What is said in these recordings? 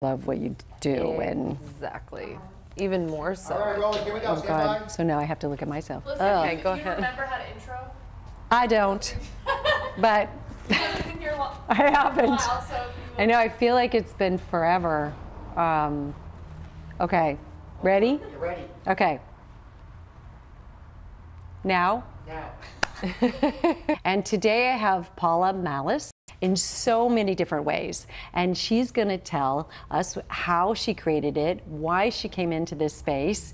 love what you do. And exactly. Even more so. All right, rolling. Here we go. oh God, so now I have to look at myself. Listen, Okay, do go you ahead. remember how to intro? I don't, but It's been here I haven't. while, so if you I know, I feel like it's been forever. Okay, ready? You're ready. Okay. Now? Now. And today I have Paula Malice in so many different ways. And she's gonna tell us how she created it, why she came into this space.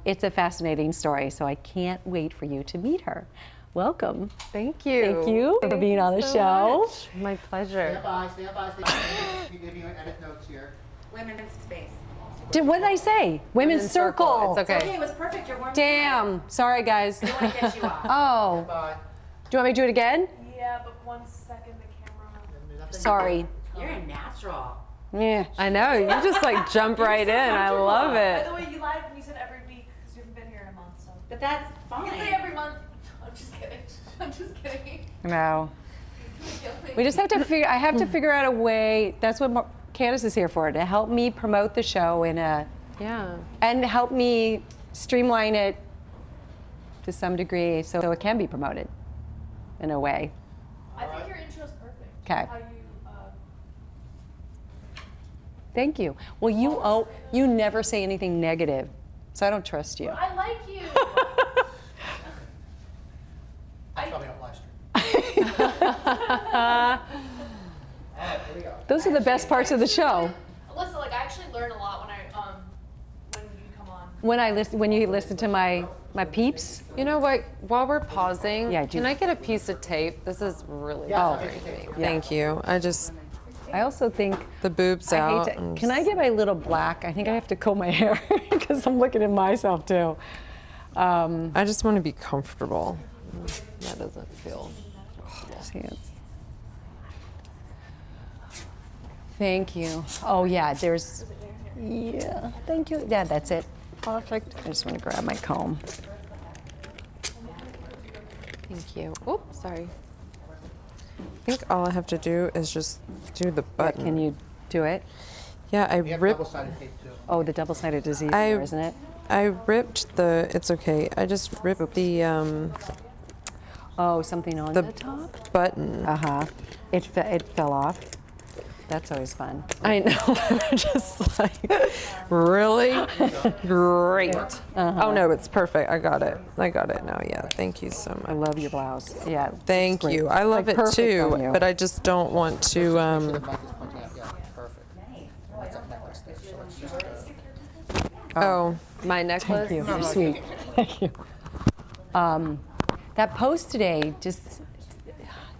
It's a fascinating story, so I can't wait for you to meet her. Welcome. Thank you. Thank you for being on the so show. much. My pleasure. Stand by, stand by, stand by. We give you edit notes here. Women's space. What did I say? Women's Circle. It's okay. Okay, it was perfect. You're warming Damn. Sorry, guys. up. I want to get you off. Oh. Stand by. Do you want me to do it again? Yeah, but 1 second the camera. Sorry. You're a natural. Yeah. I know, you just like jump right in. I love By it. the way, you lied when you said every week because you haven't been here in a month. So But that's you can say fine. every month. I'm just kidding. I'm just kidding. No. We just have to figure. I have to figure out a way. That's what Candace is here for, to help me promote the show Yeah. and help me streamline it to some degree, so it can be promoted in a way. I think your intro's perfect. 'Kay. How you, Thank you. Well, you never say anything negative, so I don't trust you. I like you. That's probably on live stream. All right, here we go. Those are the best parts of the show. Listen, like I actually learn a lot when you come on. When you listen to my peeps. You know what? While we're pausing, Yeah, do- can I get a piece of tape? This is really Yeah, frustrating. yeah. Thank you. I also think The boobs I out. hate to, can I get my little black? I think I have to comb my hair because I'm looking at myself too. I just want to be comfortable. That doesn't feel. Hands. Thank you. Oh yeah, yeah, thank you. Yeah, that's it. Perfect. I just want to grab my comb. Thank you. Oops, sorry. I think all I have to do is just do the button. Can you do it? Yeah, I We have ripped. double-sided tape too. Oh, the double-sided disease here, isn't it? I ripped the. It's okay. I just ripped the Oh, something on the top? button. Uh-huh. It fell off. That's always fun. I know. Just like, really? Great. Oh no, it's perfect. I got it. I got it now. Yeah. Thank you so I much. love your blouse. Yeah. Thank great. you. I love Like it perfect on too, you. but I just don't want to. The mic is pointing up. Yeah, perfect. That's that necklace there. So it's just, Oh, my necklace. Thank you. You're sweet. Thank you. That post today just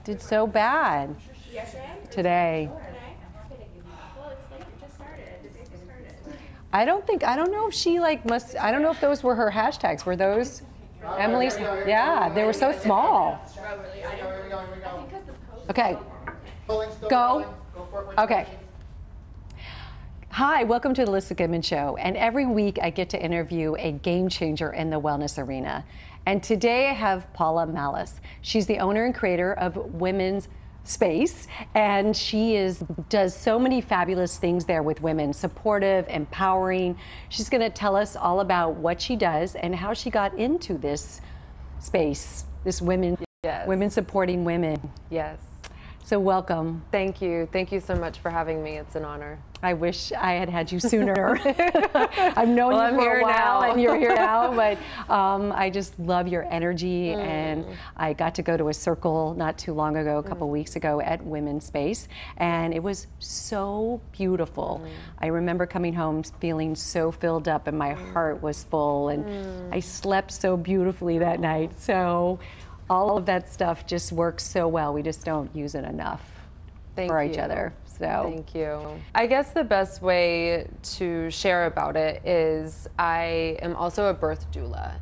did so bad. Today. I don't know if she I don't know if those were her hashtags. Were those Emily's? Yeah, they were so small. here we go, here we go. Okay. Pulling, still Go. rolling. Go for it when you're Okay. ready. Hi, welcome to the Alyssa Goodman Show. And every week I get to interview a game changer in the wellness arena. And today I have Paula Malice. She's the owner and creator of Women's Space, and she does so many fabulous things there with women, supportive, empowering. She's going to tell us all about what she does and how she got into this space, this women supporting women. Yes. So welcome. Thank you. Thank you so much for having me. It's an honor. I wish I had you sooner. I've known Well, you I'm for here a while, now. and you're here now. But I just love your energy, and I got to go to a circle not too long ago, a couple weeks ago, at Women's Space, and it was so beautiful. I remember coming home feeling so filled up, and my heart was full, and I slept so beautifully that night. So all of that stuff just works so well. We just don't use it enough for each other. So Thank you. I guess the best way to share about it is I am also a birth doula.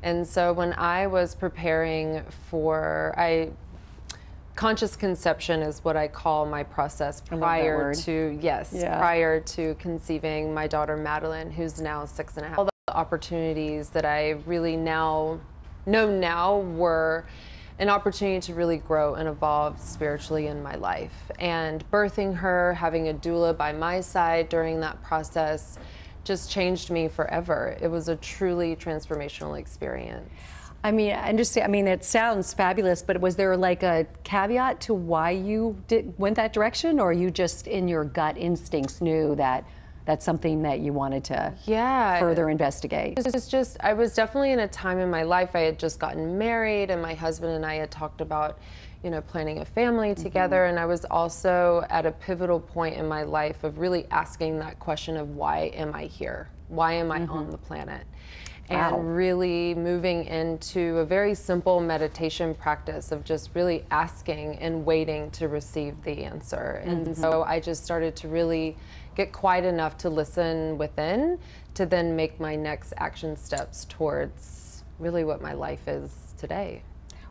And so when I was preparing for, conscious conception is what I call my process prior to, prior to conceiving my daughter Madeline, who's now 6.5. All the opportunities that I really know now were an opportunity to really grow and evolve spiritually in my life. And birthing her, having a doula by my side during that process, just changed me forever. It was a truly transformational experience. I mean, I understand. I mean, it sounds fabulous, but was there like a caveat to why you went that direction, or you just in your gut instincts knew that that's something that you wanted to further investigate? It's just, I was definitely in a time in my life, I had just gotten married, and my husband and I had talked about, you know, planning a family together. And I was also at a pivotal point in my life of really asking that question of, why am I here? Why am I on the planet? Wow. And really moving into a very simple meditation practice of just really asking and waiting to receive the answer. And so I just started to really get quiet enough to listen within, to then make my next action steps towards really what my life is today.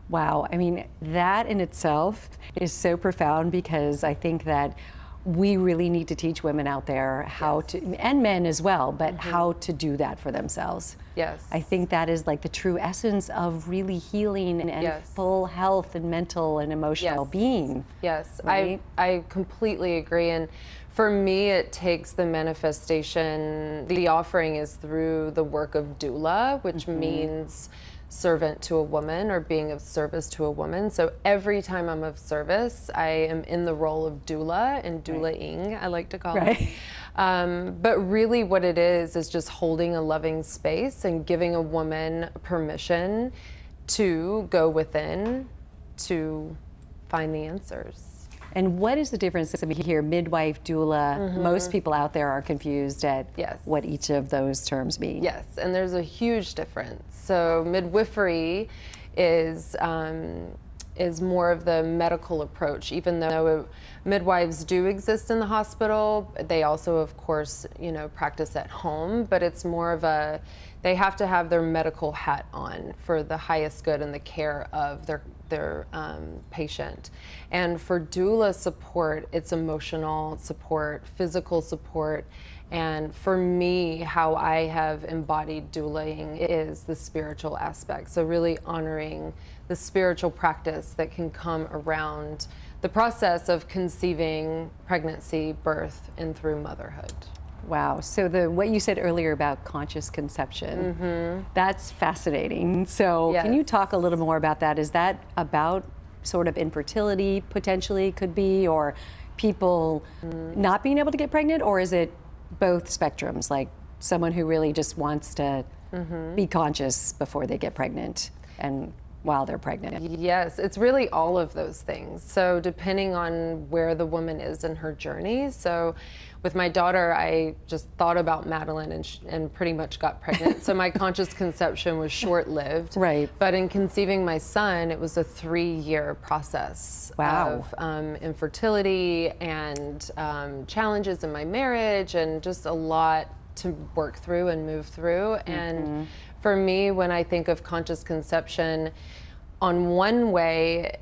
Wow, I mean, that in itself is so profound, because I think that we really need to teach women out there how to, and men as well, but how to do that for themselves. Yes. I think that is like the true essence of really healing and full health and mental and emotional being. Yes, right? I completely agree. And for me, it takes the manifestation, the offering is through the work of doula, which means servant to a woman, or being of service to a woman. So every time I'm of service, I am in the role of doula, and doula-ing, I like to call it. But really what it is just holding a loving space and giving a woman permission to go within to find the answers. And what is the difference? I mean, here, midwife, doula, most people out there are confused at what each of those terms mean. Yes, and there's a huge difference. So midwifery is more of the medical approach. Even though midwives do exist in the hospital, they also, of course, you know, practice at home, but it's more of a, they have to have their medical hat on for the highest good and the care of their patient. And for doula support, it's emotional support, physical support, and for me, how I have embodied doulaing is the spiritual aspect. So really honoring the spiritual practice that can come around the process of conceiving, pregnancy, birth, and through motherhood. Wow. So what you said earlier about conscious conception, that's fascinating. So can you talk a little more about that? Is that about sort of infertility potentially could be, or people not being able to get pregnant, or is it both spectrums, like someone who really just wants to be conscious before they get pregnant and while they're pregnant? Yes, it's really all of those things. So depending on where the woman is in her journey. So with my daughter, I just thought about Madeline and pretty much got pregnant. So my conscious conception was short-lived. Right. But in conceiving my son, it was a 3-year process of infertility and challenges in my marriage, and just a lot to work through and move through. And for me, when I think of conscious conception, on one way,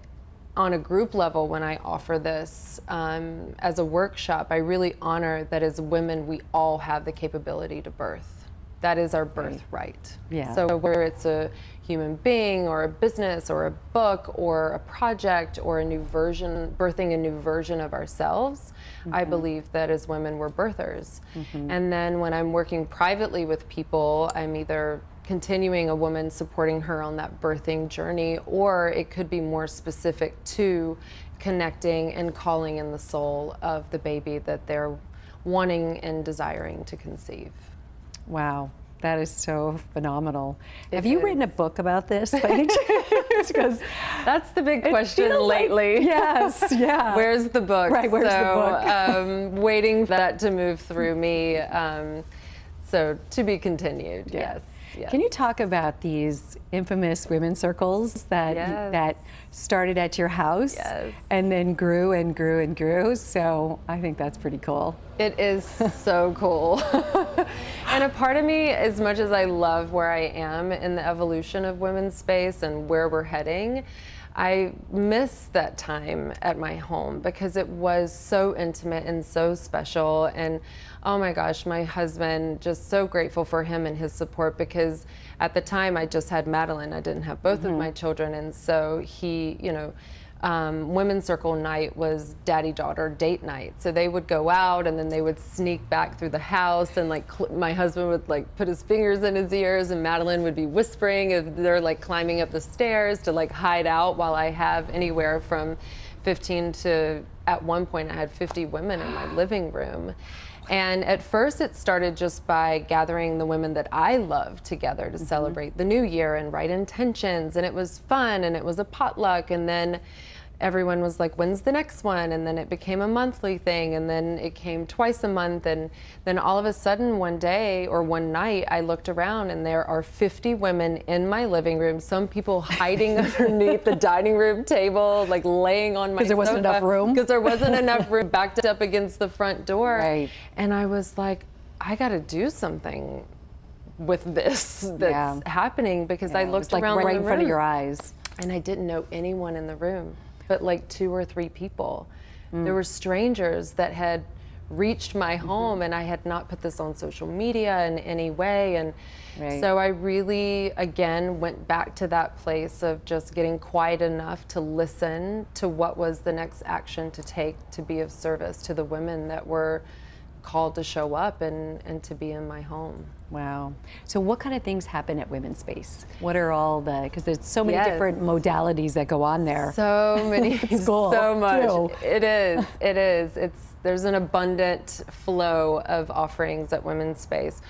on a group level, when I offer this as a workshop, I really honor that as women, we all have the capability to birth. That is our birthright. Yeah. So whether it's a human being or a business or a book or a project or a new version, birthing a new version of ourselves, I believe that as women, we're birthers. And then when I'm working privately with people, I'm either continuing a woman, supporting her on that birthing journey, or it could be more specific to connecting and calling in the soul of the baby that they're wanting and desiring to conceive. Wow, that is so phenomenal. Have you written a book about this by any chance? Because that's the big question lately. Like, yes, yeah. Where's the book? Right, where's the book? Waiting for that to move through me. So to be continued, yes. Yes. Can you talk about these infamous women's circles that that started at your house and then grew and grew and grew? So I think that's pretty cool. It is so cool. And a part of me, as much as I love where I am in the evolution of women's space and where we're heading, I miss that time at my home because it was so intimate and so special. And oh my gosh, my husband, just so grateful for him and his support, because at the time I just had Madeline. I didn't have both of my children. And so he, Women's Circle night was daddy-daughter date night. So they would go out and then they would sneak back through the house, and my husband would put his fingers in his ears, and Madeline would be whispering if they're climbing up the stairs to hide out, while I have anywhere from 15 to, at one point I had 50 women in my living room. And at first it started just by gathering the women that I love together to celebrate the new year and write intentions, and it was fun, and it was a potluck, and then everyone was like, when's the next one? And then it became a monthly thing, and then it came twice a month, and then all of a sudden one day or one night I looked around and there are 50 women in my living room, some people hiding underneath the dining room table, laying on my sofa. Because there wasn't enough room? Because there wasn't enough room, backed up against the front door. Right. And I was like, I gotta do something with this that's happening, because I looked around right the in front of room, your eyes. and I didn't know anyone in the room, but 2 or 3 people. There were strangers that had reached my home, and I had not put this on social media in any way. And so I really, again, went back to that place of just getting quiet enough to listen to what was the next action to take to be of service to the women that were called to show up and to be in my home. Wow. So what kind of things happen at Women's Space? What are all because there's so many Yes. different modalities that go on there. So many, It's cool, so much. too. It is. There's an abundant flow of offerings at Women's Space.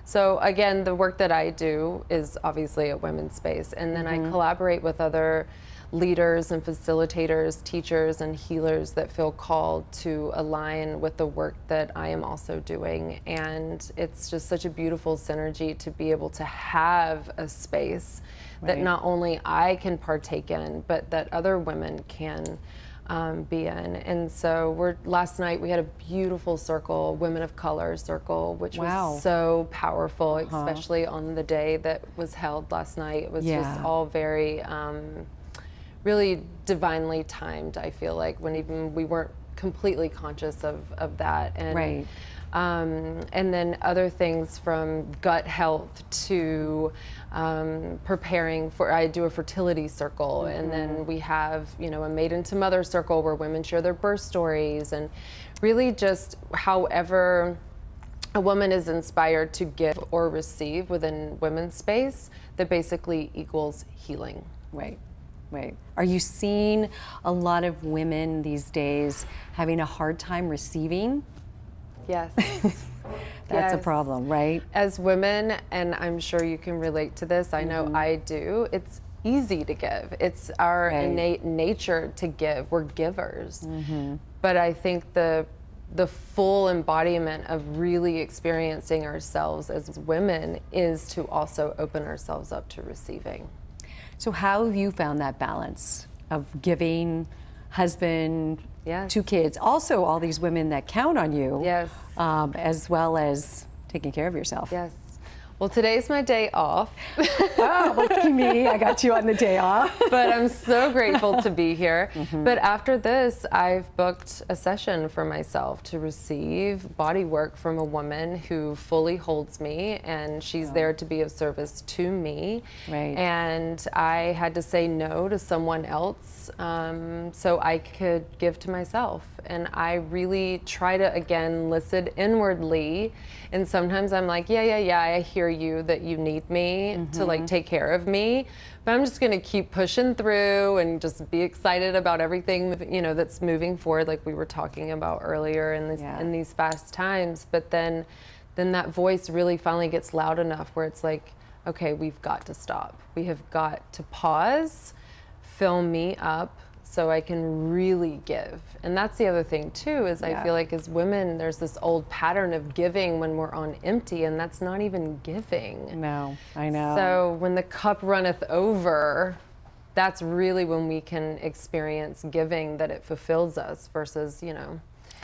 So again, the work that I do is obviously at Women's Space, and then I collaborate with other leaders and facilitators, teachers and healers that feel called to align with the work that I am also doing. And it's just such a beautiful synergy to be able to have a space that not only I can partake in, but that other women can be in. And so last night we had a beautiful circle, Women of Color circle, which was so powerful, especially on the day that was held last night. It was just all very, really divinely timed, I feel like, when even we weren't completely conscious of that. And, and then other things from gut health to preparing for, I do a fertility circle, and then we have, a Maiden to Mother circle where women share their birth stories, and really just however a woman is inspired to give or receive within Women's Space, that basically equals healing. Right. Are you seeing a lot of women these days having a hard time receiving? Yes. That's a Yes. problem, right? As women, and I'm sure you can relate to this, I know I do, it's easy to give. It's our innate nature to give. We're givers. But I think the full embodiment of really experiencing ourselves as women is to also open ourselves up to receiving. So how have you found that balance of giving, husband, 2 kids, also all these women that count on you, as well as taking care of yourself? Yes. Well, today's my day off. Oh, lucky me, I got you on the day off. But I'm so grateful to be here. But after this, I've booked a session for myself to receive body work from a woman who fully holds me, and she's there to be of service to me. And I had to say no to someone else so I could give to myself. And I really try to, again, listen inwardly. And sometimes I'm like, yeah, I hear you that you need me to take care of me. But I'm just going to keep pushing through and just be excited about everything, that's moving forward, like we were talking about earlier in these fast times. But then that voice really finally gets loud enough where it's like, okay, we've got to stop. We have got to pause, fill me up, so I can really give. And that's the other thing too, is I feel like as women, there's this old pattern of giving when we're on empty, and that's not even giving. No, I know. So when the cup runneth over, that's really when we can experience giving, that it fulfills us versus,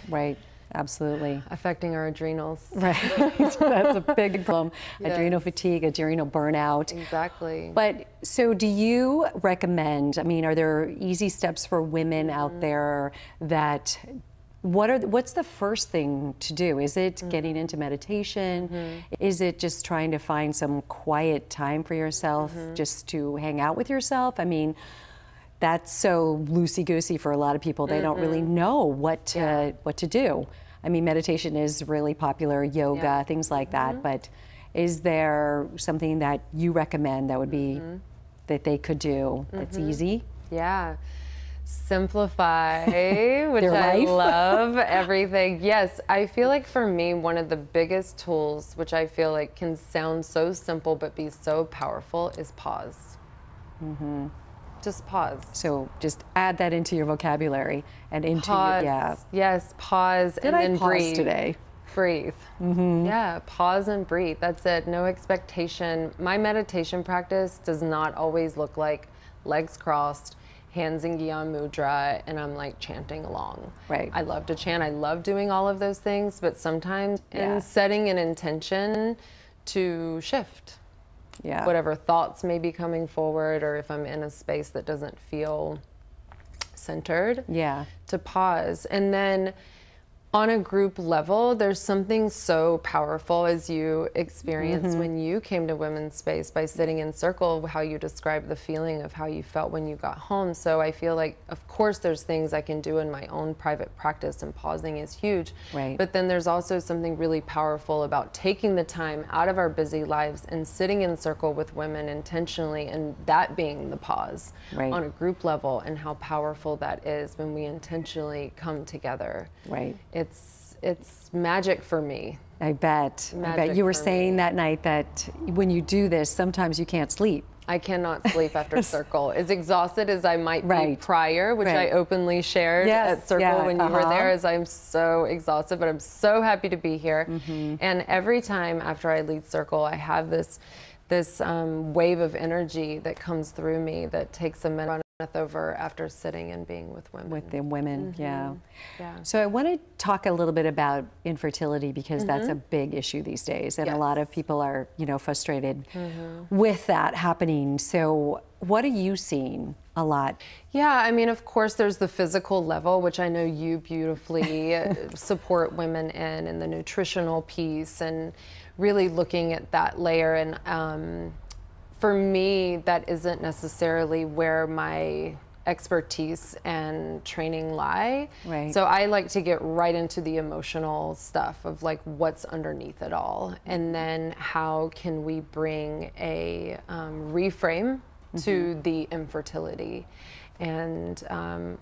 Right. Absolutely. affecting our adrenals. Right. That's a big problem. Yes. Adrenal fatigue, adrenal burnout. Exactly. But so do you recommend, I mean, are there easy steps for women out there that what's the first thing to do? Is it getting into meditation? Is it just trying to find some quiet time for yourself just to hang out with yourself? I mean, that's so loosey-goosey for a lot of people. They don't really know what to do. I mean, meditation is really popular, yoga, things like that, but is there something that you recommend that would be that they could do that's easy? Yeah. Simplify, which Their I life. love, everything. Yes, I feel like for me, one of the biggest tools, which I feel like can sound so simple but be so powerful, is pause. Just pause. So just add that into your vocabulary and into Pause. your, Yes, pause Did and I then pause breathe. today? Breathe. Yeah, pause and breathe. That's it. No expectation. My meditation practice does not always look like legs crossed, hands in Gyan Mudra, and I'm like chanting along. Right. I love to chant. I love doing all of those things, but sometimes Yeah. in setting an intention to shift Yeah. whatever thoughts may be coming forward, or if I'm in a space that doesn't feel centered, Yeah. to pause. And then on a group level, there's something so powerful as you experience when you came to Women's Space by sitting in circle, how you described the feeling of how you felt when you got home. So I feel like, of course, there's things I can do in my own private practice, and pausing is huge. Right. But then there's also something really powerful about taking the time out of our busy lives and sitting in circle with women intentionally, and that being the pause Right. on a group level, and how powerful that is when we intentionally come together. Right. It's magic for me. I bet. Magic You were for saying me. that night that when you do this, sometimes you can't sleep. I cannot sleep after Circle. As exhausted as I might be Right. prior, which Right. I openly shared Yes, at Circle yeah, when you were uh-huh. there, as I'm so exhausted, but I'm so happy to be here. And every time after I lead Circle, I have this wave of energy that comes through me that takes a minute over after sitting and being with women. With the women, yeah. Yeah. So I want to talk a little bit about infertility because that's a big issue these days, and a lot of people are, frustrated with that happening. So what are you seeing a lot? Yeah, I mean, of course, there's the physical level, which I know you beautifully support women in, and the nutritional piece, and really looking at that layer. And for me, that isn't necessarily where my expertise and training lie. Right. So I like to get right into the emotional stuff of like what's underneath it all, and then how can we bring a reframe to the infertility, and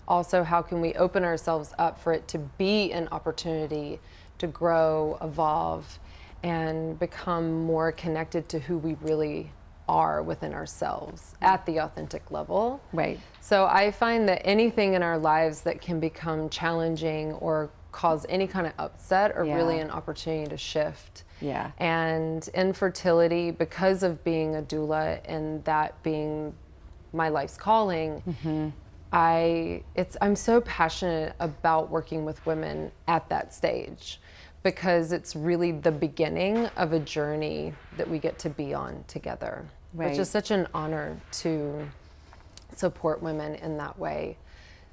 also how can we open ourselves up for it to be an opportunity to grow, evolve, and become more connected to who we really are within ourselves at the authentic level. Right. So I find that anything in our lives that can become challenging or cause any kind of upset are really an opportunity to shift. Yeah. And infertility, because of being a doula and that being my life's calling, I'm so passionate about working with women at that stage, because it's really the beginning of a journey that we get to be on together. Right. Which is such an honor to support women in that way.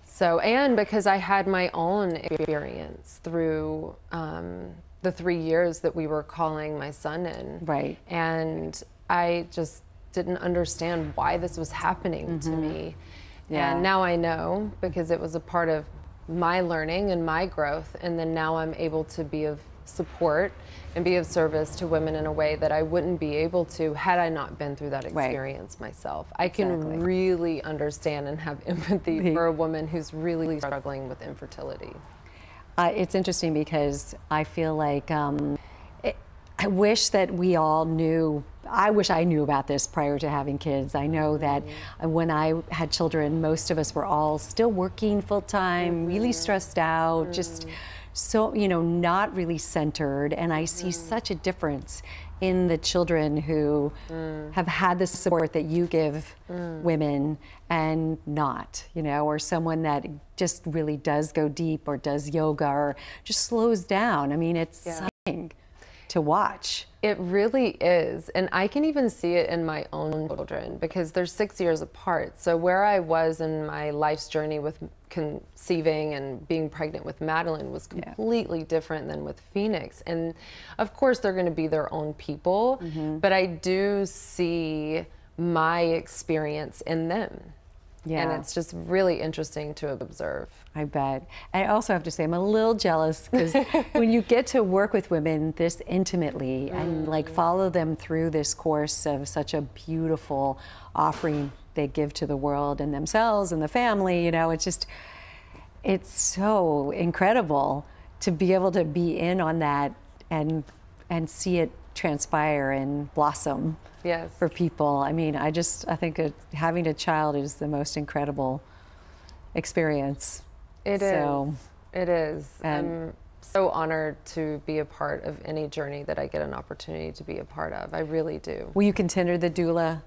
So, and because I had my own experience through the 3 years that we were calling my son in. Right. And I just didn't understand why this was happening to me. Yeah. And now I know, because it was a part of my learning and my growth. And then now I'm able to be of support and be of service to women in a way that I wouldn't be able to had I not been through that experience myself. I can really understand and have empathy for a woman who's really struggling with infertility. It's interesting because I feel like I wish that we all knew. I wish I knew about this prior to having kids. I know that when I had children, most of us were all still working full time, really stressed out, just so, not really centered. And I see such a difference in the children who have had the support that you give women and not, or someone that just really does go deep or does yoga or just slows down. I mean, it's something to watch. It really is. And I can even see it in my own children because they're 6 years apart. So where I was in my life's journey with conceiving and being pregnant with Madeline was completely different than with Phoenix. And of course, they're going to be their own people, but I do see my experience in them. Yeah. And it's just really interesting to observe. I bet. I also have to say I'm a little jealous because when you get to work with women this intimately and like follow them through this course of such a beautiful offering they give to the world and themselves and the family, it's so incredible to be able to be in on that and see it transpire and blossom. Yes. For people. I mean, I think having a child is the most incredible experience. It is. I'm so honored to be a part of any journey that I get an opportunity to be a part of. I really do. Will you consider the dueling?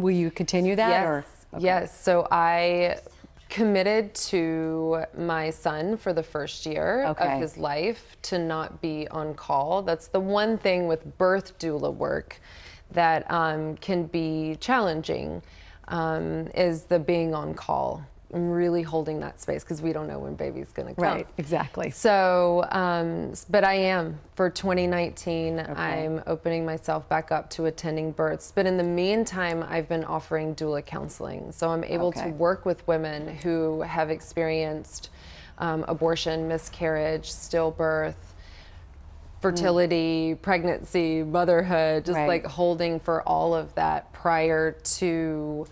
Will you continue that? Yes. Or? Okay. Yes. So I committed to my son for the first year of his life to not be on call. That's the one thing with birth doula work that can be challenging, is the being on call. I'm really holding that space because we don't know when baby's going to come. Right, exactly. So, but I am. For 2019, I'm opening myself back up to attending births. But in the meantime, I've been offering doula counseling. So I'm able to work with women who have experienced abortion, miscarriage, stillbirth, fertility, pregnancy, motherhood, just like holding for all of that prior to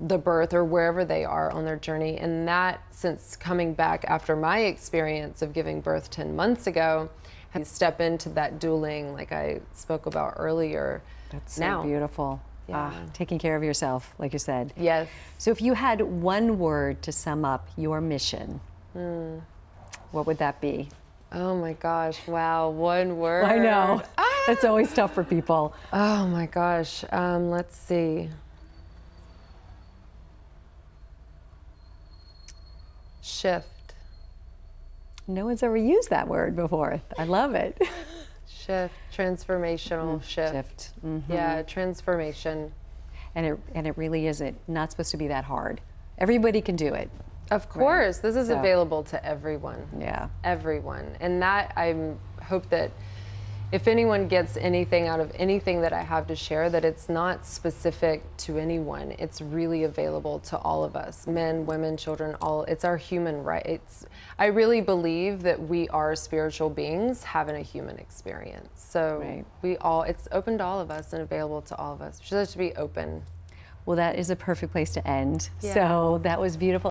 the birth or wherever they are on their journey. And that, since coming back after my experience of giving birth 10 months ago, I step into that dueling like I spoke about earlier. That's so now. beautiful. Yeah. Taking care of yourself, like you said. Yes. So if you had one word to sum up your mission, what would that be? Oh my gosh, wow, one word. I know. It's always tough for people. Oh my gosh, let's see. Shift. No one's ever used that word before. I love it. Shift, transformational shift. Yeah, transformation. And it really isn't not supposed to be that hard. Everybody can do it. Of course, this is available to everyone. Yeah. Everyone. And that I hope that if anyone gets anything out of anything that I have to share, that it's not specific to anyone. It's really available to all of us, men, women, children, all. It's our human right. I really believe that we are spiritual beings having a human experience. So it's open to all of us and available to all of us. We just have to be open. Well, that is a perfect place to end. Yeah. So that was beautiful.